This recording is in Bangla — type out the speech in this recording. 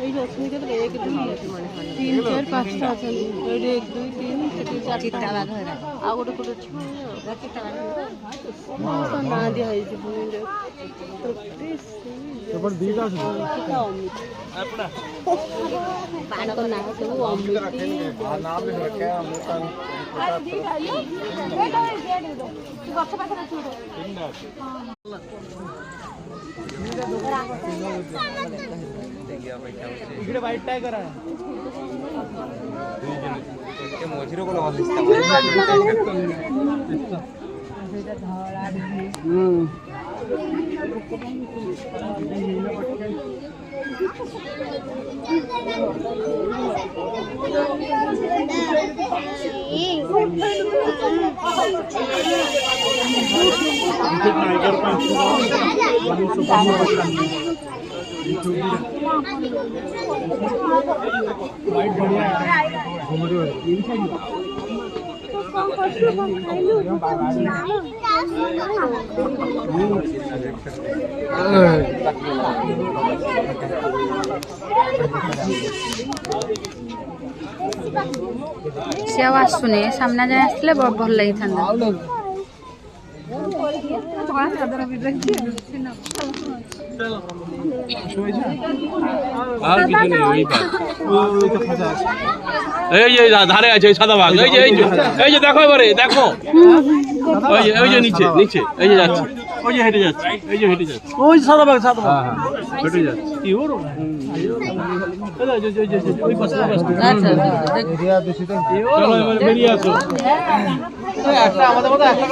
এই অসুবিধা তো 1 2 3 4 5টা আছে 1 2 3 4 চিত্তা বাঘ হরা আর গোটে কোটে চিত্তা বাঘ হরা না দিয়া হইছে বুঝলে এবার দুইটা আছে আপনা পানা তো না सब অমৃতি আর নাম লিখে কে আমতন আর দি খাইলো দে দো গছ পাখা ছোট তিনটা আছে इकडे वाईट टाइगर आहे ते मोजिरो कोला वाजता वाइट बढ़िया से आवाज सुने सामने जाए आसले भल लगी था এই যে ধারে আছে সাদা বাঘ এই যে দেখো এবারে দেখো ওই যে নিচে এই যে যাচ্ছে ওই যে হেঁটে যাচ্ছে ওই সাদা বাঘ হ্যাঁ হেঁটে যাচ্ছে কি ওর ওই পাশে বেরিয়ে আসো একটা আমাদের মতো একটা